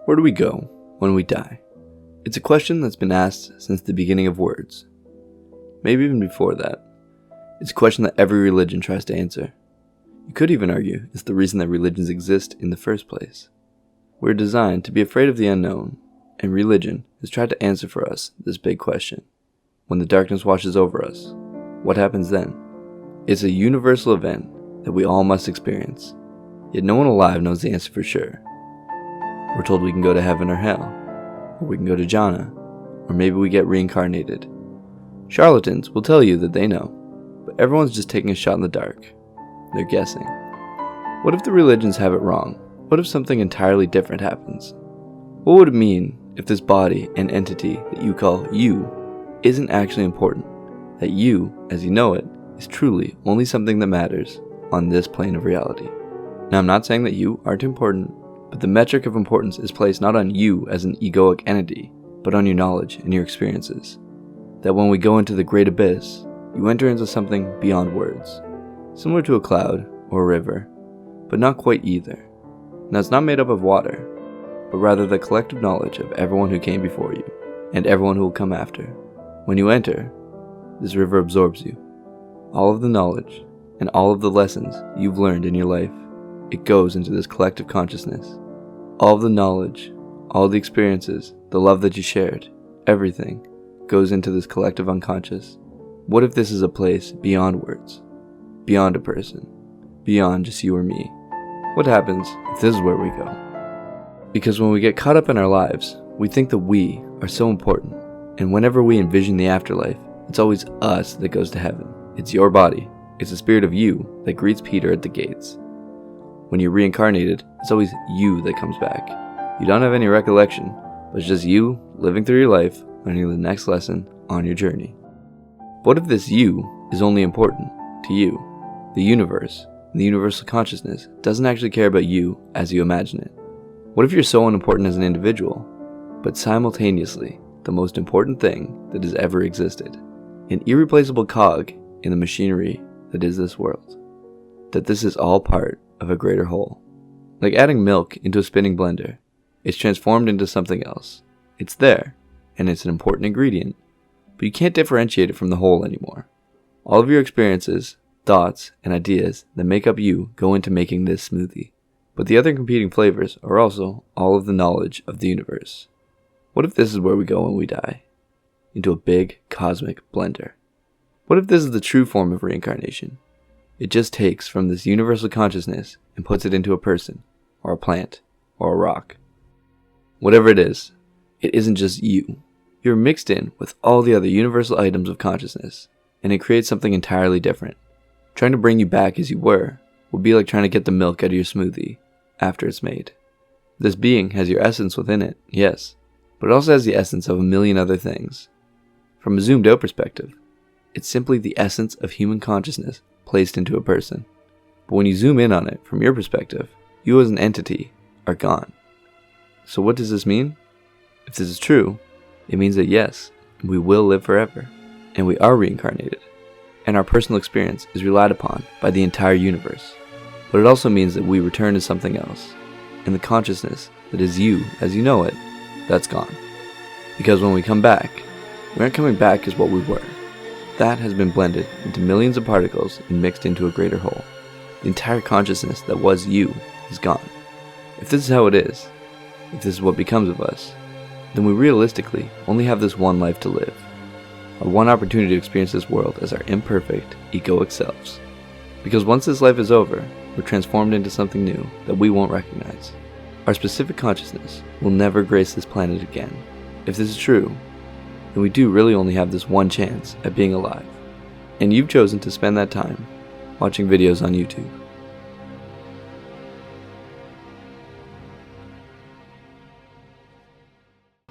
Where do we go when we die? It's a question that's been asked since the beginning of words. Maybe even before that. It's a question that every religion tries to answer. You could even argue it's the reason that religions exist in the first place. We're designed to be afraid of the unknown, and religion has tried to answer for us this big question. When the darkness washes over us, what happens then? It's a universal event that we all must experience, yet no one alive knows the answer for sure. We're told we can go to heaven or hell, or we can go to Jhanna, or maybe we get reincarnated. Charlatans will tell you that they know, but everyone's just taking a shot in the dark. They're guessing. What if the religions have it wrong? What if something entirely different happens? What would it mean if this body and entity that you call you isn't actually important? That you, as you know it, is truly only something that matters on this plane of reality. Now, I'm not saying that you aren't important, but the metric of importance is placed not on you as an egoic entity, but on your knowledge and your experiences. That when we go into the great abyss, you enter into something beyond words, similar to a cloud or a river, but not quite either. Now, it's not made up of water, but rather the collective knowledge of everyone who came before you, and everyone who will come after. When you enter, this river absorbs you. All of the knowledge, and all of the lessons you've learned in your life, it goes into this collective consciousness. All of the knowledge, all the experiences, the love that you shared, everything goes into this collective unconscious. What if this is a place beyond words, beyond a person, beyond just you or me? What happens if this is where we go? Because when we get caught up in our lives, we think that we are so important, and whenever we envision the afterlife, it's always us that goes to heaven. It's your body, it's the spirit of you that greets Peter at the gates. When you're reincarnated, it's always you that comes back. You don't have any recollection, but it's just you living through your life, learning the next lesson on your journey. What if this you is only important to you? The universe, and the universal consciousness doesn't actually care about you as you imagine it. What if you're so unimportant as an individual, but simultaneously the most important thing that has ever existed? An irreplaceable cog in the machinery that is this world. That this is all part of a greater whole. Like adding milk into a spinning blender, it's transformed into something else. It's there, and it's an important ingredient, but you can't differentiate it from the whole anymore. All of your experiences, thoughts, and ideas that make up you go into making this smoothie. But the other competing flavors are also all of the knowledge of the universe. What if this is where we go when we die? Into a big cosmic blender. What if this is the true form of reincarnation? It just takes from this universal consciousness and puts it into a person, or a plant, or a rock. Whatever it isn't just you. You're mixed in with all the other universal items of consciousness, and it creates something entirely different. Trying to bring you back as you were would be like trying to get the milk out of your smoothie after it's made. This being has your essence within it, yes, but it also has the essence of a million other things. From a zoomed out perspective, it's simply the essence of human consciousness placed into a person. But when you zoom in on it from your perspective, you as an entity are gone. So what does this mean? If this is true, it means that yes, we will live forever, and we are reincarnated, and our personal experience is relied upon by the entire universe. But it also means that we return to something else, and the consciousness that is you as you know it, that's gone. Because when we come back, we aren't coming back as what we were. That has been blended into millions of particles and mixed into a greater whole. The entire consciousness that was you is gone. If this is how it is, if this is what becomes of us, then we realistically only have this one life to live. Our one opportunity to experience this world as our imperfect, egoic selves. Because once this life is over, we're transformed into something new that we won't recognize. Our specific consciousness will never grace this planet again. If this is true, then we do really only have this one chance at being alive. And you've chosen to spend that time watching videos on YouTube.